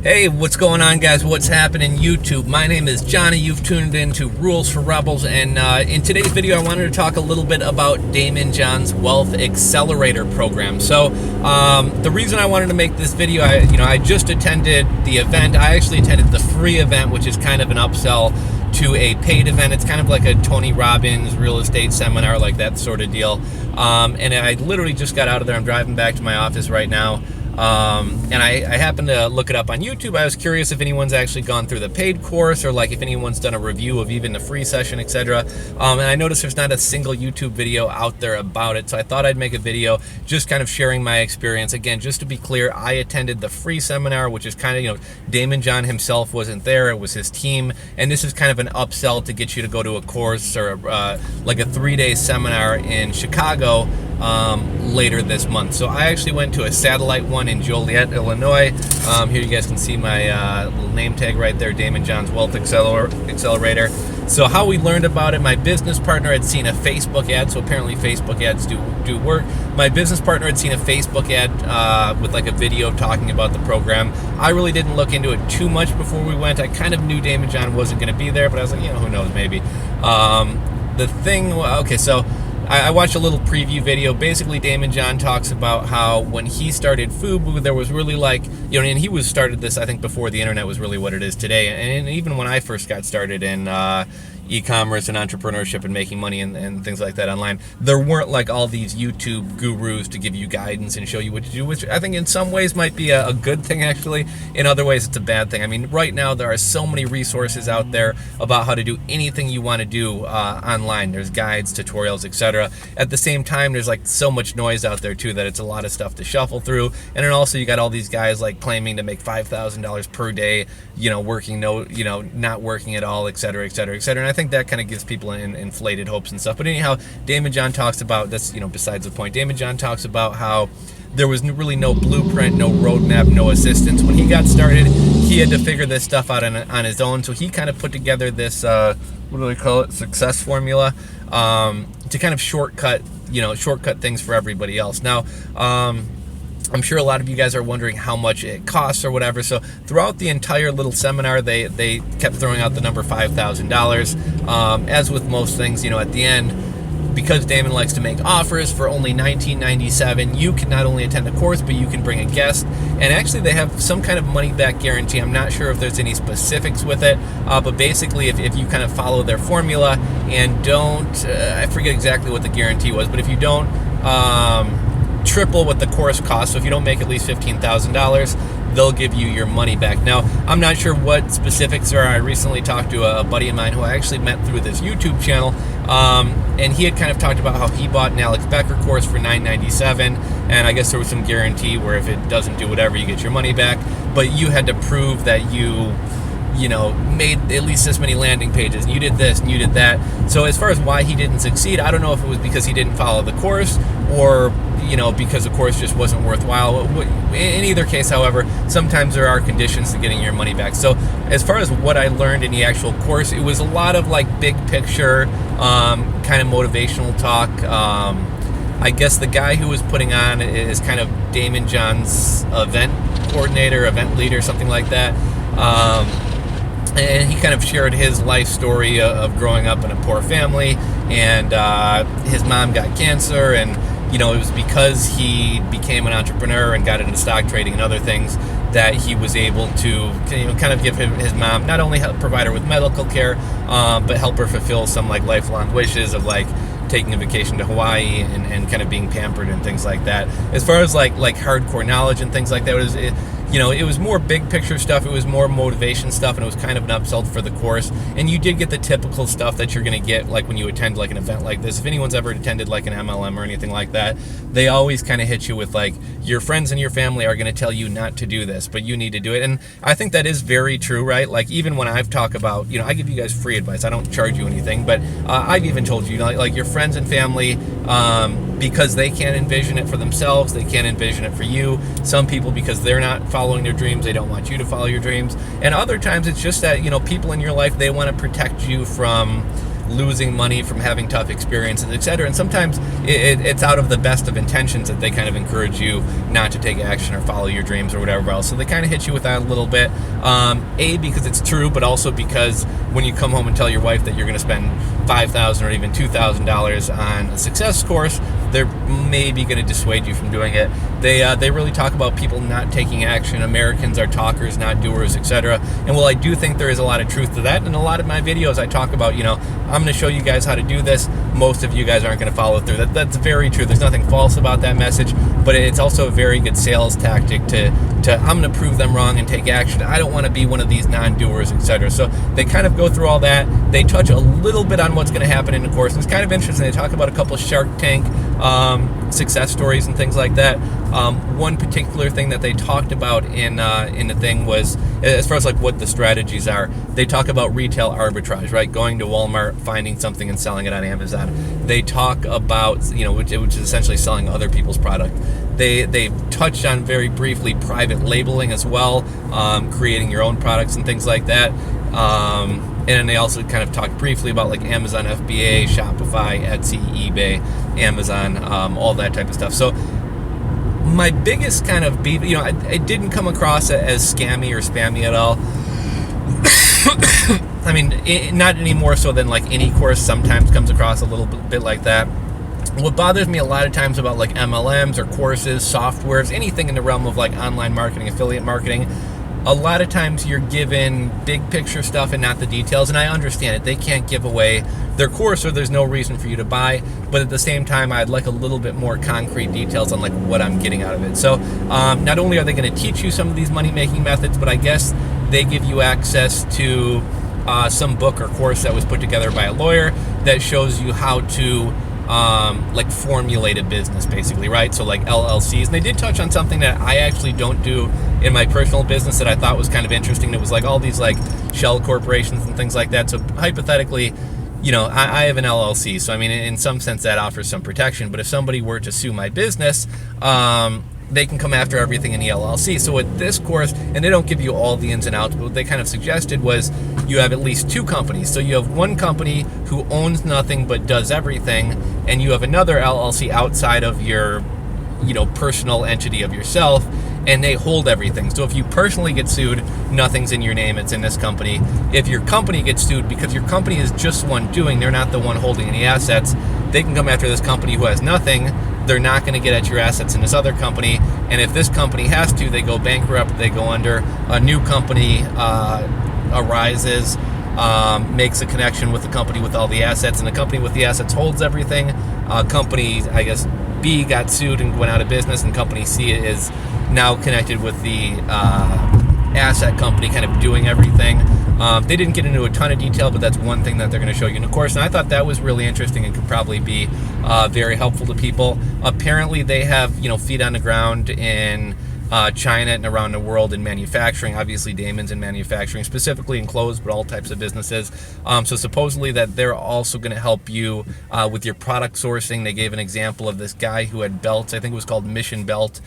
Hey, what's going on, guys? What's happening, YouTube? My name is Johnny. You've tuned in to Rules for Rebels, and in today's video, I wanted to talk a little bit about Daymond John's Wealth Accelerator program. So, the reason I wanted to make this video, I just attended the event. I actually attended the free event, which is kind of an upsell to a paid event. It's kind of like a Tony Robbins real estate seminar, like that sort of deal. And I literally just got out of there. I'm driving back to my office right now. And I happened to look it up on YouTube. I was curious if anyone's actually gone through the paid course, or like if anyone's done a review of even the free session, etc. And I noticed there's not a single YouTube video out there about it, so I thought I'd make a video just kind of sharing my experience. Again, just to be clear, I attended the free seminar, which is kind of, Daymond John himself wasn't there, it was his team, and this is kind of an upsell to get you to go to a course or like a 3-day seminar in Chicago later this month. So I actually went to a satellite one in Joliet, Illinois. Here you guys can see my little name tag right there, Daymond John's Wealth Accelerator. So how we learned about it, my business partner had seen a Facebook ad, so apparently Facebook ads do work. My business partner had seen a Facebook ad with like a video talking about the program. I really didn't look into it too much before we went. I kind of knew Daymond John wasn't going to be there, but I was like, who knows, maybe. Okay, so I watched a little preview video. Basically, Daymond John talks about how when he started FUBU, there was really like, and he started this, I think, before the internet was really what it is today. And even when I first got started in e-commerce and entrepreneurship and making money and things like that online, there weren't like all these YouTube gurus to give you guidance and show you what to do, which I think in some ways might be a good thing, actually. In other ways, it's a bad thing. I mean, right now, there are so many resources out there about how to do anything you want to do online. There's guides, tutorials, etc. At the same time, there's like so much noise out there too that it's a lot of stuff to shuffle through. And then also you got all these guys like claiming to make $5,000 per day, working not working at all, etc., etc., etc. And I think that kind of gives people inflated hopes and stuff. But anyhow, Daymond John talks about this, besides the point. Daymond John talks about how there was really no blueprint, no roadmap, no assistance. When he got started, he had to figure this stuff out on his own. So he kind of put together this, what do they call it, success formula, to kind of shortcut things for everybody else. Now, I'm sure a lot of you guys are wondering how much it costs or whatever. So throughout the entire little seminar, they kept throwing out the number $5,000. As with most things, at the end, because Damond likes to make offers for only $19.97, you can not only attend the course, but you can bring a guest. And actually, they have some kind of money-back guarantee. I'm not sure if there's any specifics with it, but basically, if you kind of follow their formula and don't, I forget exactly what the guarantee was, but if you don't triple what the course costs, so if you don't make at least $15,000, they'll give you your money back. Now, I'm not sure what specifics are. I recently talked to a buddy of mine who I actually met through this YouTube channel, and he had kind of talked about how he bought an Alex Becker course for $9.97, and I guess there was some guarantee where if it doesn't do whatever, you get your money back, but you had to prove that you made at least this many landing pages, and you did this and you did that. So as far as why he didn't succeed, I don't know if it was because he didn't follow the course, or because the course just wasn't worthwhile. In either case, however, sometimes there are conditions to getting your money back. So as far as what I learned in the actual course, it was a lot of like big picture kind of motivational talk. I guess the guy who was putting on is kind of Daymond John's event coordinator, event leader, something like that. And he kind of shared his life story of growing up in a poor family, and his mom got cancer, and it was because he became an entrepreneur and got into stock trading and other things that he was able to kind of give his mom, not only help provide her with medical care, but help her fulfill some like lifelong wishes of like taking a vacation to Hawaii and kind of being pampered and things like that. As far as like hardcore knowledge and things like that, it was more big picture stuff. It was more motivation stuff, and it was kind of an upsell for the course. And you did get the typical stuff that you're going to get like when you attend like an event like this. If anyone's ever attended like an MLM or anything like that, they always kind of hit you with like, your friends and your family are going to tell you not to do this, but you need to do it. And I think that is very true, right? Like even when I've talked about, I give you guys free advice. I don't charge you anything, but I've even told you, like your friends and family, because they can't envision it for themselves, they can't envision it for you. Some people, because they're not following their dreams, they don't want you to follow your dreams. And other times it's just that, people in your life, they want to protect you from losing money from having tough experiences, etc. And sometimes it's out of the best of intentions that they kind of encourage you not to take action or follow your dreams or whatever else. So they kind of hit you with that a little bit. Because it's true, but also because when you come home and tell your wife that you're going to spend $5,000 or even $2,000 on a success course, they're maybe going to dissuade you from doing it. They really talk about people not taking action. Americans are talkers, not doers, etc. And while I do think there is a lot of truth to that, in a lot of my videos I talk about, I'm going to show you guys how to do this. Most of you guys aren't going to follow through. That's very true. There's nothing false about that message, but it's also a very good sales tactic to I'm going to prove them wrong and take action. I don't want to be one of these non-doers, etc. So they kind of go through all that. They touch a little bit on what's going to happen in the course. And it's kind of interesting. They talk about a couple of Shark Tank success stories and things like that. One particular thing that they talked about in the thing was, as far as like what the strategies are, they talk about retail arbitrage, right? Going to Walmart, finding something and selling it on Amazon. They talk about, which is essentially selling other people's product. They touched on very briefly private labeling as well, creating your own products and things like that. And they also kind of talked briefly about like Amazon FBA, Shopify, Etsy, eBay, Amazon, all that type of stuff. So my biggest kind of beef, it didn't come across as scammy or spammy at all. I mean, not any more so than like any course sometimes comes across a little bit like that. What bothers me a lot of times about like MLMs or courses, softwares, anything in the realm of like online marketing, affiliate marketing, a lot of times you're given big picture stuff and not the details, and I understand it. They can't give away their course or there's no reason for you to buy, but at the same time I'd like a little bit more concrete details on like what I'm getting out of it. So not only are they going to teach you some of these money making methods, but I guess they give you access to some book or course that was put together by a lawyer that shows you how to like formulate a business, basically, right? So like LLCs. And they did touch on something that I actually don't do in my personal business that I thought was kind of interesting. It was like all these like shell corporations and things like that. So hypothetically, I have an LLC. So I mean, in some sense that offers some protection, but if somebody were to sue my business, they can come after everything in the LLC. So with this course, and they don't give you all the ins and outs, but what they kind of suggested was you have at least two companies. So you have one company who owns nothing but does everything, and you have another LLC outside of your, personal entity of yourself, and they hold everything. So if you personally get sued, nothing's in your name, it's in this company. If your company gets sued because your company is just the one doing, they're not the one holding any assets, they can come after this company who has nothing. They're not going to get at your assets in this other company, and if this company has to, they go bankrupt, they go under, a new company arises, makes a connection with the company with all the assets, and the company with the assets holds everything. Company, I guess, B got sued and went out of business, and company C is now connected with the asset company kind of doing everything. They didn't get into a ton of detail, but that's one thing that they're going to show you in the course, and I thought that was really interesting and could probably be very helpful to people. Apparently they have feet on the ground in China and around the world in manufacturing. Obviously Daymond's in manufacturing, specifically in clothes, but all types of businesses. So supposedly that they're also going to help you with your product sourcing. They gave an example of this guy who had belts. I think it was called Mission Belt.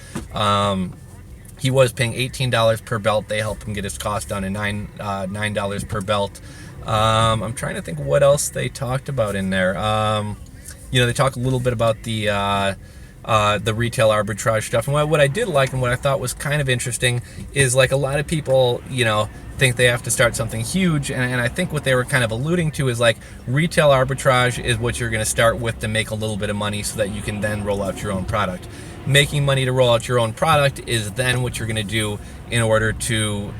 He was paying $18 per belt. They helped him get his cost down to $9 per belt. I'm trying to think what else they talked about in there. They talk a little bit about the retail arbitrage stuff. And what I did like and what I thought was kind of interesting is like a lot of people, think they have to start something huge. And I think what they were kind of alluding to is like retail arbitrage is what you're going to start with to make a little bit of money so that you can then roll out your own product. Making money to roll out your own product is then what you're going to do in order to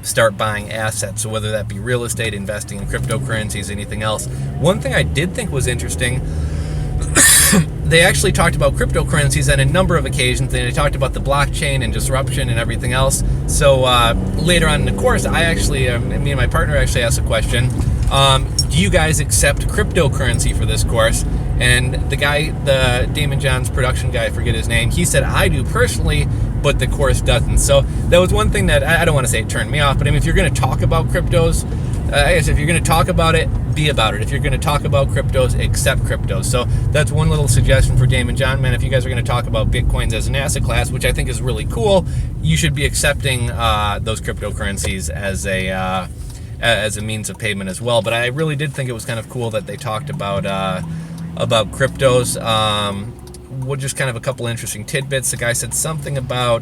start buying assets. So whether that be real estate, investing in cryptocurrencies, anything else. One thing I did think was interesting, they actually talked about cryptocurrencies on a number of occasions, and they talked about the blockchain and disruption and everything else. So later on in the course, I actually, me and my partner actually asked a question, do you guys accept cryptocurrency for this course? And the guy, the Damond John's production guy, I forget his name, he said, I do personally, but the course doesn't. So that was one thing that, I don't want to say it turned me off, but I mean, if you're going to talk about cryptos, I guess if you're going to talk about it, be about it. If you're going to talk about cryptos, accept cryptos. So that's one little suggestion for Damond John, man. If you guys are going to talk about Bitcoins as an asset class, which I think is really cool, you should be accepting those cryptocurrencies as as a means of payment as well. But I really did think it was kind of cool that they talked about cryptos. Just kind of a couple interesting tidbits. The guy said something about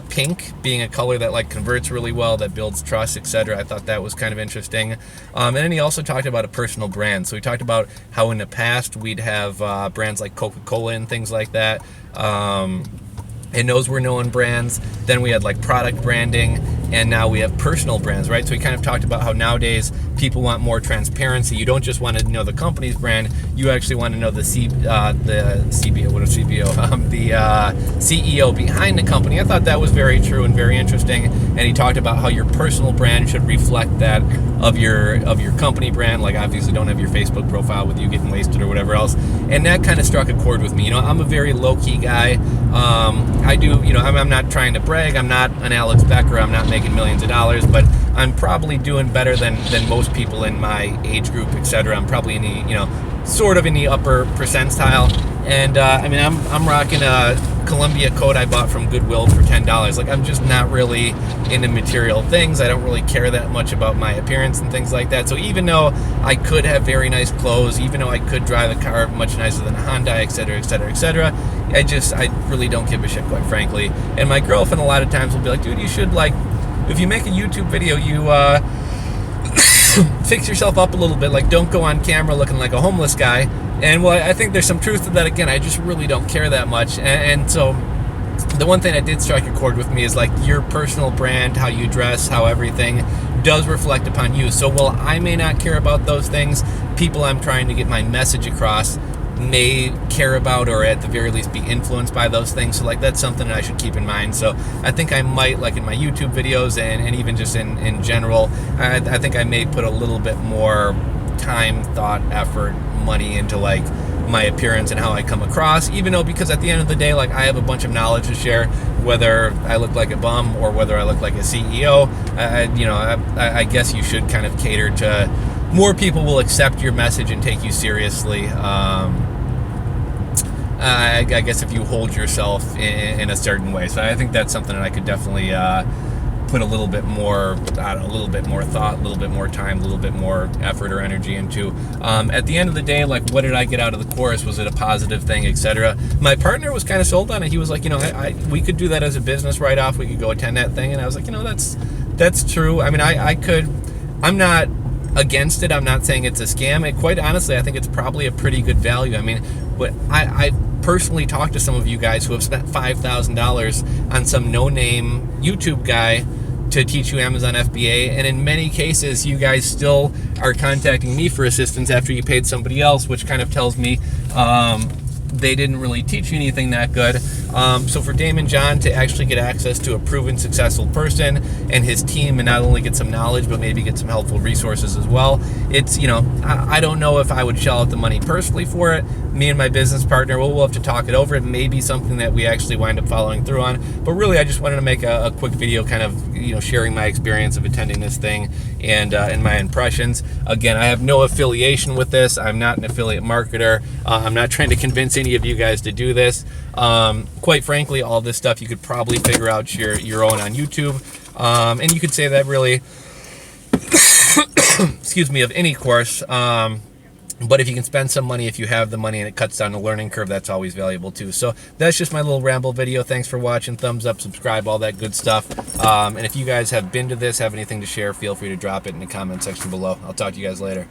pink being a color that like converts really well, that builds trust, etc. I thought that was kind of interesting. And then he also talked about a personal brand. So he talked about how in the past we'd have brands like Coca-Cola and things like that. And those were known brands. Then we had like product branding, and now we have personal brands, right? So we kind of talked about how nowadays people want more transparency. You don't just want to know the company's brand, you actually want to know the CEO behind the company. I thought that was very true and very interesting. And he talked about how your personal brand should reflect that of your company brand. Like obviously don't have your Facebook profile with you getting wasted or whatever else. And that kind of struck a chord with me. You know, I'm a very low-key guy. I do, you know, I'm not trying to brag. I'm not an Alex Becker. I'm not making millions of dollars, but I'm probably doing better than most people in my age group, etc. I'm probably in the, you know, sort of in the upper percentile. And I mean, I'm rocking a Columbia coat I bought from Goodwill for $10. Like, I'm just not really into material things. I don't really care that much about my appearance and things like that. So even though I could have very nice clothes, even though I could drive a car much nicer than a Hyundai, etc., etc., etc., I really don't give a shit, quite frankly. And my girlfriend a lot of times will be like, dude, you should, like, if you make a YouTube video, you fix yourself up a little bit. Like, don't go on camera looking like a homeless guy. And well, I think there's some truth to that. Again, I just really don't care that much. And so the one thing that did strike a chord with me is like your personal brand, how you dress, how everything does reflect upon you. So while I may not care about those things, people I'm trying to get my message across may care about, or at the very least be influenced by those things. So like that's something that I should keep in mind. So I think I might, like in my YouTube videos and even just in general, I think I may put a little bit more time, thought, effort, money into like my appearance and how I come across, even though, because at the end of the day, like I have a bunch of knowledge to share, whether I look like a bum or whether I look like a CEO. I guess you should kind of cater to more people will accept your message and take you seriously. I guess if you hold yourself in a certain way. So I think that's something that I could definitely put a little bit more, a little bit more thought, a little bit more time, a little bit more effort or energy into. At the end of the day, like, what did I get out of the course? Was it a positive thing, etc.? My partner was kind of sold on it. He was like, you know, we could do that as a business write-off. We could go attend that thing. And I was like, you know, that's true. I mean, I could. I'm not against it. I'm not saying it's a scam. And quite honestly, I think it's probably a pretty good value. I mean, but I personally talked to some of you guys who have spent $5,000 on some no-name YouTube guy to teach you Amazon FBA, and in many cases you guys still are contacting me for assistance after you paid somebody else, which kind of tells me they didn't really teach you anything that good. So for Daymond John to actually get access to a proven successful person and his team, and not only get some knowledge but maybe get some helpful resources as well, it's, you know, I don't know if I would shell out the money personally for it. Me and my business partner, we'll have to talk it over. It may be something that we actually wind up following through on, but really I just wanted to make a quick video kind of, you know, sharing my experience of attending this thing and my impressions. Again, I have no affiliation with this. I'm not an affiliate marketer. I'm not trying to convince any of you guys to do this. Quite frankly, all this stuff you could probably figure out your own on YouTube. And you could say that really, excuse me, of any course. But if you can spend some money, if you have the money and it cuts down the learning curve, that's always valuable too. So that's just my little ramble video. Thanks for watching. Thumbs up, subscribe, all that good stuff. And if you guys have been to this, have anything to share, feel free to drop it in the comment section below. I'll talk to you guys later.